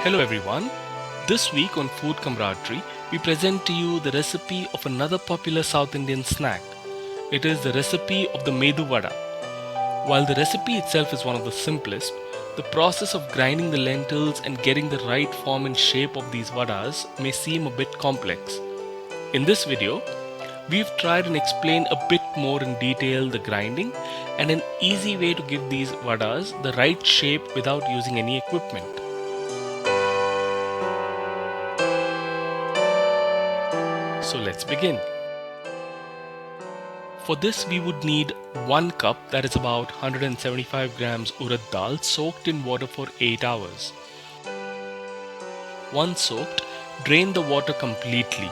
Hello everyone. This week on Food Camaraderie, we present to you the recipe of another popular South Indian snack. It is the recipe of the Medu Vada. While the recipe itself is one of the simplest, the process of grinding the lentils and getting the right form and shape of these vadas may seem a bit complex. In this video, we've tried and explained a bit more in detail the grinding and an easy way to give these vadas the right shape without using any equipment. So let's begin. For this we would need 1 cup, that is about 175 grams urad dal soaked in water for 8 hours. Once soaked, drain the water completely.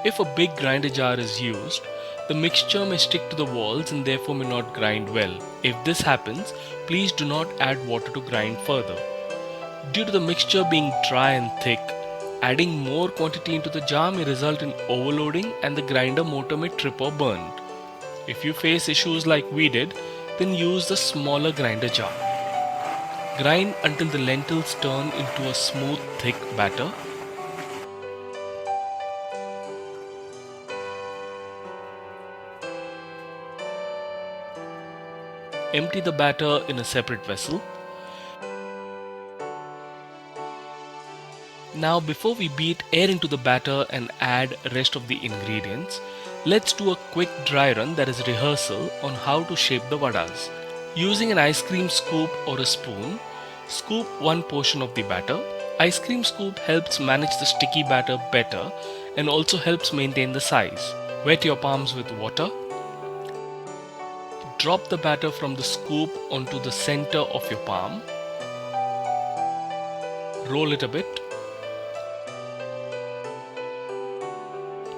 If a big grinder jar is used, the mixture may stick to the walls and therefore may not grind well. If this happens, please do not add water to grind further. Due to the mixture being dry and thick, adding more quantity into the jar may result in overloading and the grinder motor may trip or burn. If you face issues like we did, then use the smaller grinder jar. Grind until the lentils turn into a smooth, thick batter. Empty the batter in a separate vessel. Now before we beat air into the batter and add rest of the ingredients, let's do a quick dry run, that is rehearsal, on how to shape the vadas. Using an ice cream scoop or a spoon, scoop one portion of the batter. Ice cream scoop helps manage the sticky batter better and also helps maintain the size. Wet your palms with water. Drop the batter from the scoop onto the center of your palm. Roll it a bit.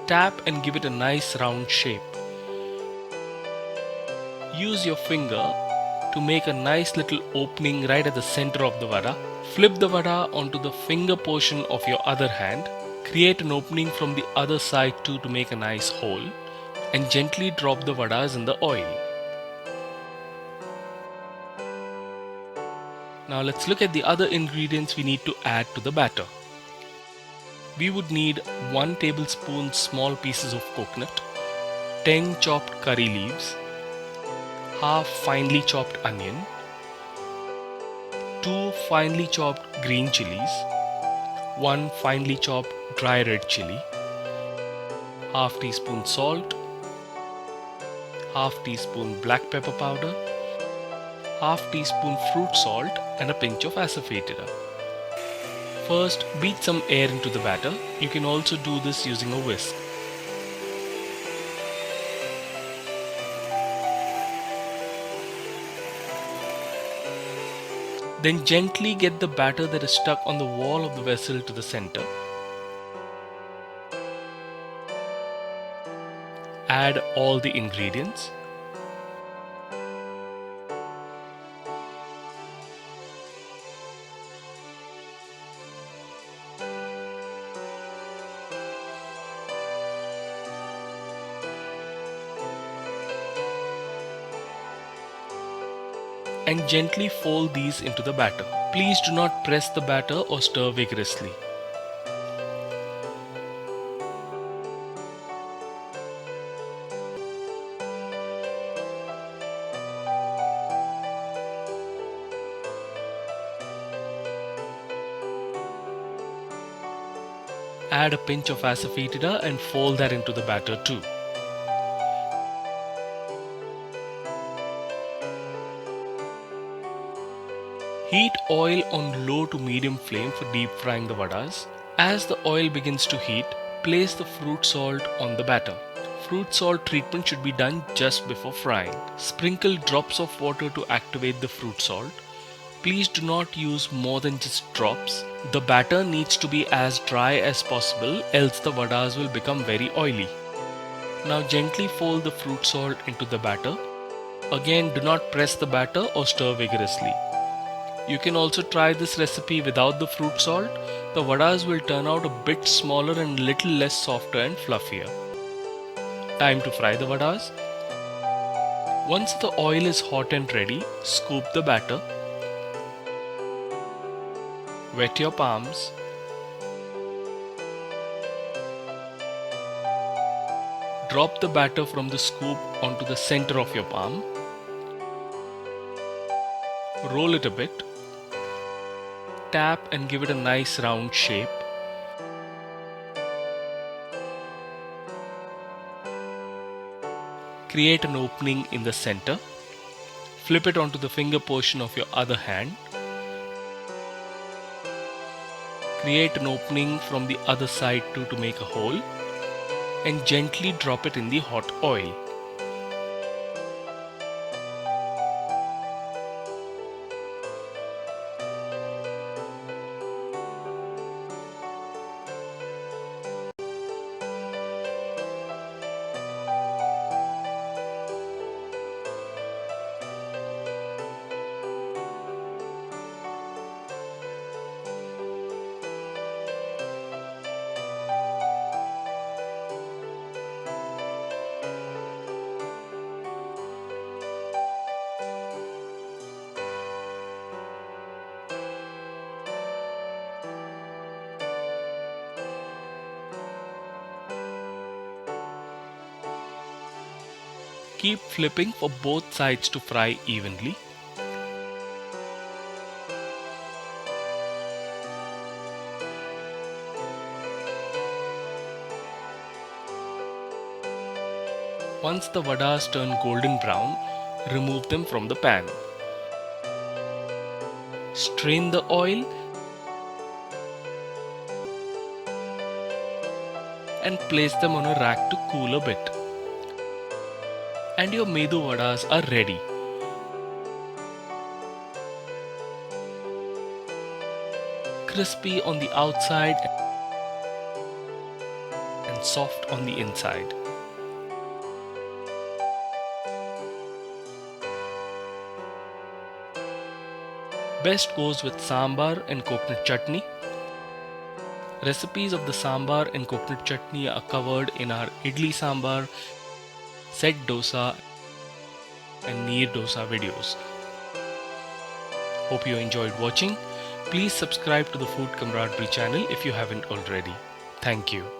Tap and give it a nice round shape. Use your finger to make a nice little opening right at the center of the vada. Flip the vada onto the finger portion of your other hand. Create an opening from the other side too to make a nice hole, and gently drop the vadas in the oil. Now let's look at the other ingredients we need to add to the batter. We would need 1 tablespoon small pieces of coconut, 10 chopped curry leaves, half finely chopped onion, 2 finely chopped green chilies, 1 finely chopped dry red chili, half teaspoon salt, half teaspoon black pepper powder, half teaspoon fruit salt and a pinch of asafoetida. First, beat some air into the batter. You can also do this using a whisk. Then gently get the batter that is stuck on the wall of the vessel to the center. Add all the ingredients. And gently fold these into the batter. Please do not press the batter or stir vigorously. Add a pinch of asafoetida and fold that into the batter too. Heat oil on low to medium flame for deep frying the vadas. As the oil begins to heat, place the fruit salt on the batter. Fruit salt treatment should be done just before frying. Sprinkle drops of water to activate the fruit salt. Please do not use more than just drops. The batter needs to be as dry as possible, else the vadas will become very oily. Now gently fold the fruit salt into the batter. Again, do not press the batter or stir vigorously. You can also try this recipe without the fruit salt. The vadas will turn out a bit smaller and little less softer and fluffier. Time to fry the vadas. Once the oil is hot and ready, scoop the batter. Wet your palms. Drop the batter from the scoop onto the center of your palm. Roll it a bit. Tap and give it a nice round shape. Create an opening in the center. Flip it onto the finger portion of your other hand. Create an opening from the other side too to make a hole, and gently drop it in the hot oil. Keep flipping for both sides to fry evenly. Once the vadas turn golden brown, remove them from the pan. Strain the oil and place them on a rack to cool a bit. And your Medu vadas are ready. Crispy on the outside and soft on the inside. Best goes with sambar and coconut chutney. Recipes of the sambar and coconut chutney are covered in our idli sambar, set dosa and neer dosa videos. Hope you enjoyed watching. Please subscribe to the Food Camaraderie channel if you haven't already. Thank you.